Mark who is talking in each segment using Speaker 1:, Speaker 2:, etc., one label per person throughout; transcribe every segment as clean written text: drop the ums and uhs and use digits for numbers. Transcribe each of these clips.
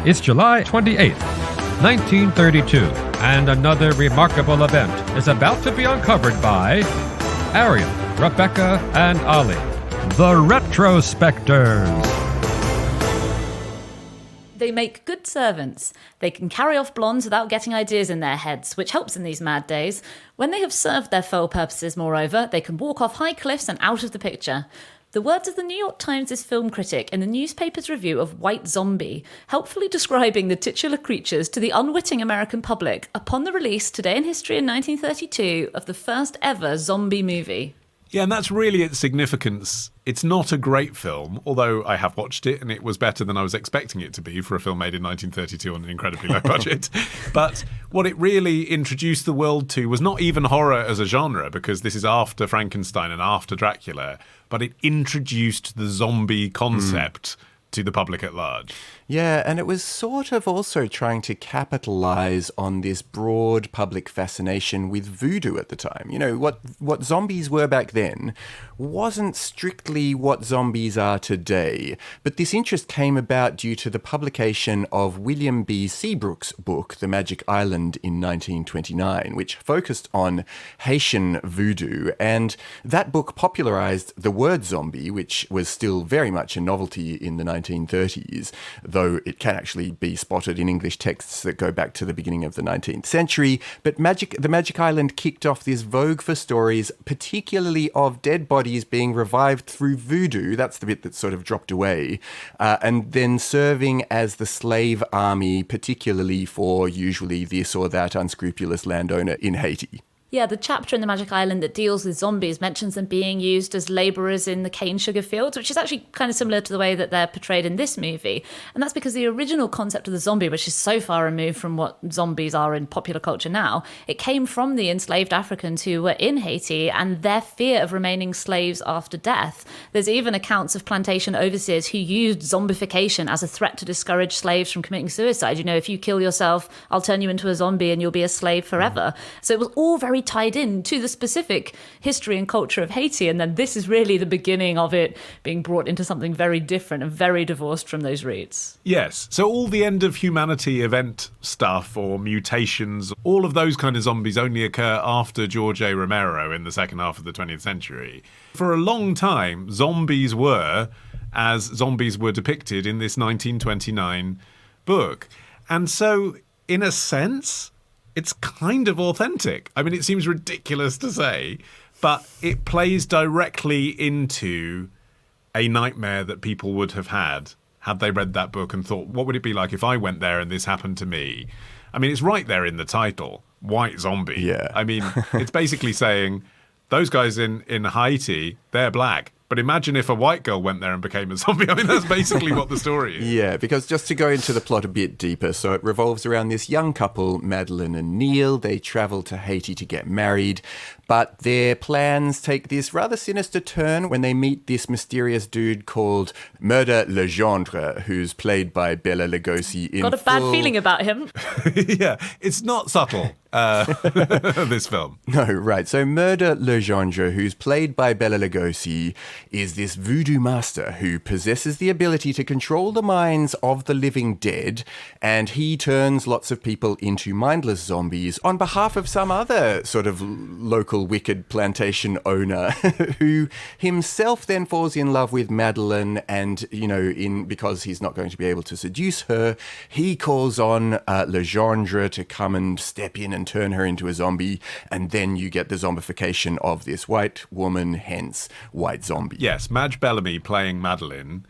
Speaker 1: It's July 28th, 1932, and another remarkable event is about to be uncovered by Arion, Rebecca, and Olly, the Retrospectors.
Speaker 2: They make good servants. They can carry off blondes without getting ideas in their heads, which helps in these mad days. When they have served their foul purposes, moreover, they can walk off high cliffs and out of the picture. The words of the New York Times' film critic in the newspaper's review of White Zombie, helpfully describing the titular creatures to the unwitting American public upon the release today in history in 1932 of the first ever zombie movie.
Speaker 3: Yeah, and that's really its significance. It's not a great film, although I have watched it and it was better than I was expecting it to be for a film made in 1932 on an incredibly low budget. But what it really introduced the world to was not even horror as a genre, because this is after Frankenstein and after Dracula, but it introduced the zombie concept to the public at large.
Speaker 4: Yeah, and it was sort of also trying to capitalize on this broad public fascination with voodoo at the time. You know, what zombies were back then wasn't strictly what zombies are today, but this interest came about due to the publication of William B. Seabrook's book, The Magic Island, in 1929, which focused on Haitian voodoo, and that book popularized the word zombie, which was still very much a novelty in the 1930s, though it can actually be spotted in English texts that go back to the beginning of the 19th century. But the Magic Island kicked off this vogue for stories, particularly of dead bodies being revived through voodoo. That's the bit that sort of dropped away. And then serving as the slave army, particularly for usually this or that unscrupulous landowner in Haiti.
Speaker 2: Yeah, the chapter in The Magic Island that deals with zombies mentions them being used as labourers in the cane sugar fields, which is actually kind of similar to the way that they're portrayed in this movie. And that's because the original concept of the zombie, which is so far removed from what zombies are in popular culture now, it came from the enslaved Africans who were in Haiti and their fear of remaining slaves after death. There's even accounts of plantation overseers who used zombification as a threat to discourage slaves from committing suicide. You know, if you kill yourself, I'll turn you into a zombie and you'll be a slave forever. So it was all very tied in to the specific history and culture of Haiti, and then this is really the beginning of it being brought into something very different and very divorced from those roots.
Speaker 3: Yes, so all the end of humanity event stuff or mutations, all of those kind of zombies only occur after George A. Romero in the second half of the 20th century. For a long time, zombies were as zombies were depicted in this 1929 book. And so, in a sense, it's kind of authentic. I mean, it seems ridiculous to say, but it plays directly into a nightmare that people would have had they read that book and thought, what would it be like if I went there and this happened to me? I mean, it's right there in the title, White Zombie.
Speaker 4: Yeah.
Speaker 3: I mean, it's basically saying, those guys in Haiti, they're black. But imagine if a white girl went there and became a zombie. I mean, that's basically what the story is.
Speaker 4: Yeah, because just to go into the plot a bit deeper, so it revolves around this young couple, Madeline and Neil. They travel to Haiti to get married, but their plans take this rather sinister turn when they meet this mysterious dude called Murder Legendre, who's played by Bela Lugosi.
Speaker 2: Got a bad feeling about him.
Speaker 3: Yeah, it's not subtle, this film.
Speaker 4: No, right. So Murder Legendre, who's played by Bela Lugosi, is this voodoo master who possesses the ability to control the minds of the living dead, and he turns lots of people into mindless zombies on behalf of some other sort of local wicked plantation owner who himself then falls in love with Madeline, and, you know, because he's not going to be able to seduce her, he calls on Legendre to come and step in and turn her into a zombie, and then you get the zombification of this white woman, hence White Zombie.
Speaker 3: Yes, Madge Bellamy playing Madeline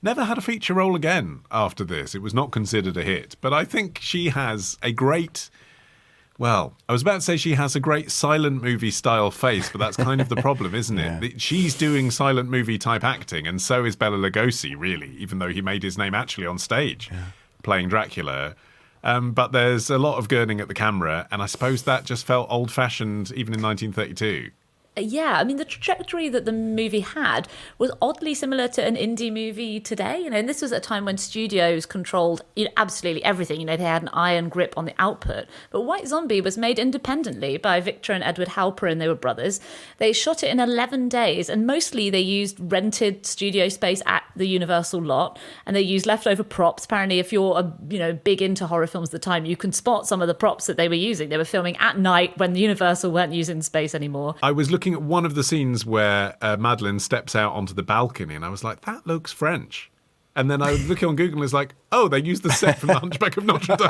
Speaker 3: never had a feature role again after this. It was not considered a hit. But I think she has a great... Well, I was about to say she has a great silent movie style face, but that's kind of the problem, isn't it? Yeah. She's doing silent movie type acting, and so is Bela Lugosi, really, even though he made his name actually on stage playing Dracula. But there's a lot of gurning at the camera, and I suppose that just felt old-fashioned even in 1932.
Speaker 2: Yeah, I mean, the trajectory that the movie had was oddly similar to an indie movie today. And this was at a time when studios controlled absolutely everything. They had an iron grip on the output. But White Zombie was made independently by Victor and Edward Halperin. They were brothers. They shot it in 11 days, and mostly they used rented studio space at the Universal lot, and they used leftover props. Apparently, if you're big into horror films at the time, you can spot some of the props that they were using. They were filming at night when the Universal weren't using space anymore.
Speaker 3: I was looking at one of the scenes where Madeleine steps out onto the balcony, and I was like, that looks French. And then I was looking on Google and it's like, oh, they used the set from The Hunchback of Notre Dame.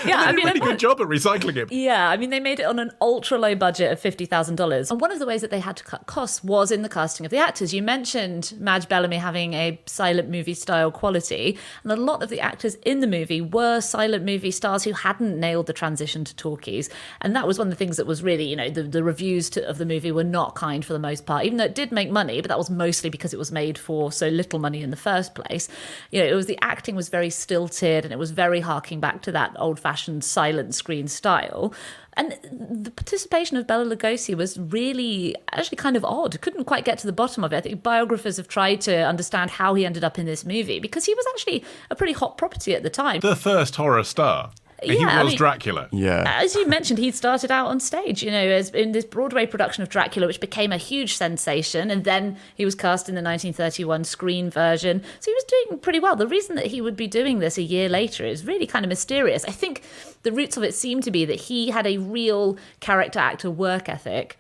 Speaker 2: Yeah,
Speaker 3: they did a really good job at recycling it.
Speaker 2: Yeah, I mean, they made it on an ultra low budget of $50,000. And one of the ways that they had to cut costs was in the casting of the actors. You mentioned Madge Bellamy having a silent movie style quality. And a lot of the actors in the movie were silent movie stars who hadn't nailed the transition to talkies. And that was one of the things that was really, the reviews of the movie were not kind for the most part, even though it did make money, but that was mostly because it was made for so little money in the first place. It was the acting was very stilted, and it was very harking back to that old-fashioned silent screen style. And the participation of Bela Lugosi was really actually kind of odd. Couldn't quite get to the bottom of it. I think biographers have tried to understand how he ended up in this movie, because he was actually a pretty hot property at the time.
Speaker 3: The first horror star. He was Dracula.
Speaker 4: Yeah.
Speaker 2: As you mentioned, he'd started out on stage, as in this Broadway production of Dracula, which became a huge sensation. And then he was cast in the 1931 screen version. So he was doing pretty well. The reason that he would be doing this a year later is really kind of mysterious. I think the roots of it seem to be that he had a real character actor work ethic.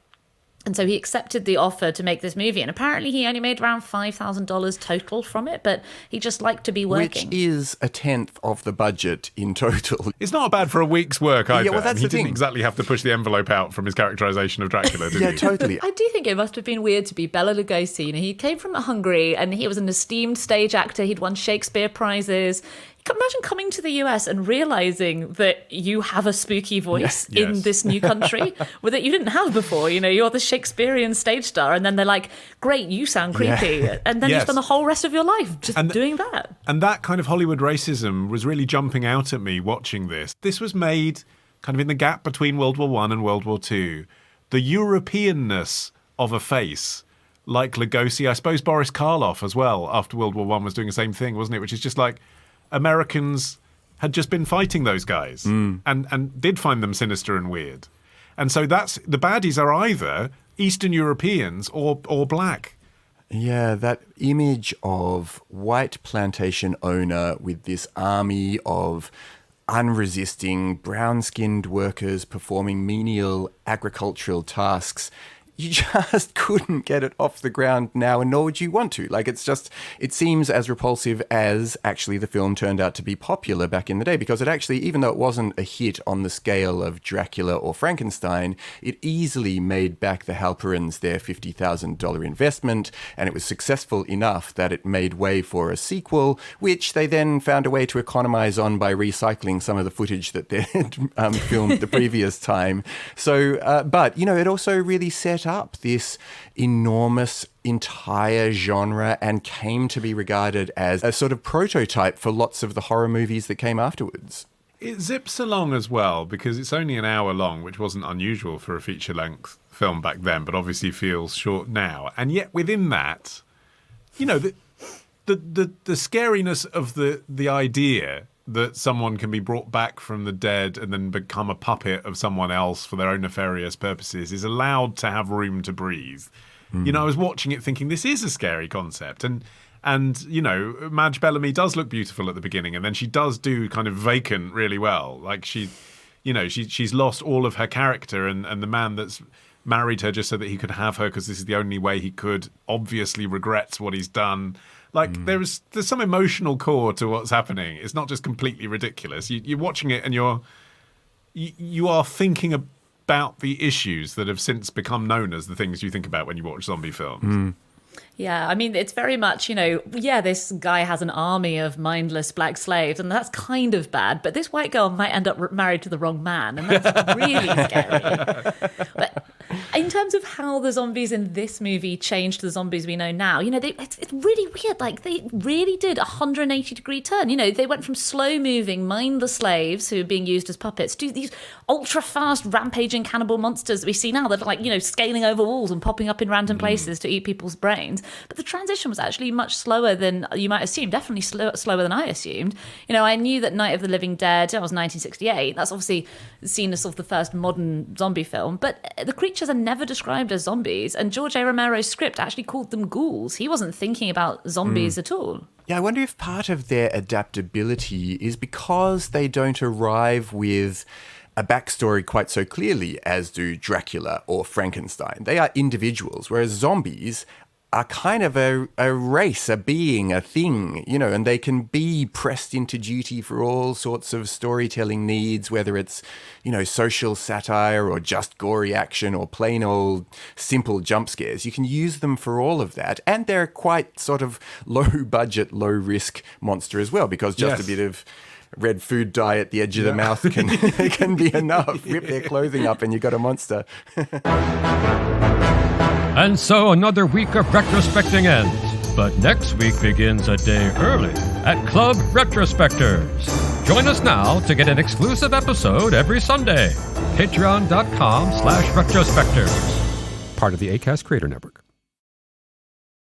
Speaker 2: And so he accepted the offer to make this movie. And apparently he only made around $5,000 total from it, but he just liked to be working.
Speaker 4: Which is a tenth of the budget in total.
Speaker 3: It's not bad for a week's work either.
Speaker 4: Yeah, well, that's
Speaker 3: he
Speaker 4: the
Speaker 3: didn't
Speaker 4: thing.
Speaker 3: exactly have to push the envelope out from his characterization of Dracula, did he?
Speaker 4: Yeah, totally.
Speaker 2: I do think it must have been weird to be Bela Lugosi. He came from Hungary, and he was an esteemed stage actor. He'd won Shakespeare prizes. Imagine coming to the US and realizing that you have a spooky voice in this new country that you didn't have before. You're the Shakespearean stage star, and then they're like, great, you sound creepy. Yeah. And then you spend the whole rest of your life just doing that.
Speaker 3: And that kind of Hollywood racism was really jumping out at me watching this. This was made kind of in the gap between World War I and World War II. The Europeanness of a face, like Lugosi, I suppose Boris Karloff as well, after World War I was doing the same thing, wasn't it? Which is just like, Americans had just been fighting those guys and did find them sinister and weird. And so that's the baddies are either Eastern Europeans or black.
Speaker 4: Yeah, that image of white plantation owner with this army of unresisting brown-skinned workers performing menial agricultural tasks. You just couldn't get it off the ground now, and nor would you want to. It seems as repulsive as actually the film turned out to be popular back in the day, because it actually, even though it wasn't a hit on the scale of Dracula or Frankenstein, it easily made back the Halperins their $50,000 investment, and it was successful enough that it made way for a sequel, which they then found a way to economize on by recycling some of the footage that they had filmed the previous time. So, but, it also really set up this enormous entire genre and came to be regarded as a sort of prototype for lots of the horror movies that came afterwards.
Speaker 3: It zips along as well because it's only an hour long, which wasn't unusual for a feature-length film back then, but obviously feels short now. And yet within that, the scariness of the idea that someone can be brought back from the dead and then become a puppet of someone else for their own nefarious purposes is allowed to have room to breathe. I was watching it thinking this is a scary concept. And Madge Bellamy does look beautiful at the beginning, and then she does do kind of vacant really well. Like she's lost all of her character, and the man that's married her just so that he could have her because this is the only way he could obviously regrets what he's done. Like there's some emotional core to what's happening. It's not just completely ridiculous. You're watching it and you are thinking about the issues that have since become known as the things you think about when you watch zombie films.
Speaker 2: Yeah, I mean, it's very much, this guy has an army of mindless black slaves, and that's kind of bad, but this white girl might end up married to the wrong man, and that's really scary. In terms of how the zombies in this movie changed the zombies we know now, it's really weird. Like, they really did a 180-degree turn. They went from slow-moving, mindless slaves who are being used as puppets to these ultra-fast, rampaging cannibal monsters that we see now that are, like, scaling over walls and popping up in random places to eat people's brains. But the transition was actually much slower than you might assume, definitely slower than I assumed. I knew that Night of the Living Dead, that was 1968. That's obviously seen as sort of the first modern zombie film. But the creatures are never described as zombies. And George A. Romero's script actually called them ghouls. He wasn't thinking about zombies at all.
Speaker 4: Yeah, I wonder if part of their adaptability is because they don't arrive with a backstory quite so clearly as do Dracula or Frankenstein. They are individuals, whereas zombies are kind of a race, a being, a thing, and they can be pressed into duty for all sorts of storytelling needs, whether it's, social satire or just gory action or plain old simple jump scares. You can use them for all of that. And they're quite sort of low budget, low risk monster as well, because just a bit of red food dye at the edge of the mouth can be enough. Rip their clothing up and you got a monster.
Speaker 1: And so another week of retrospecting ends. But next week begins a day early at Club Retrospectors. Join us now to get an exclusive episode every Sunday. Patreon.com/retrospectors. Part of the Acast Creator Network.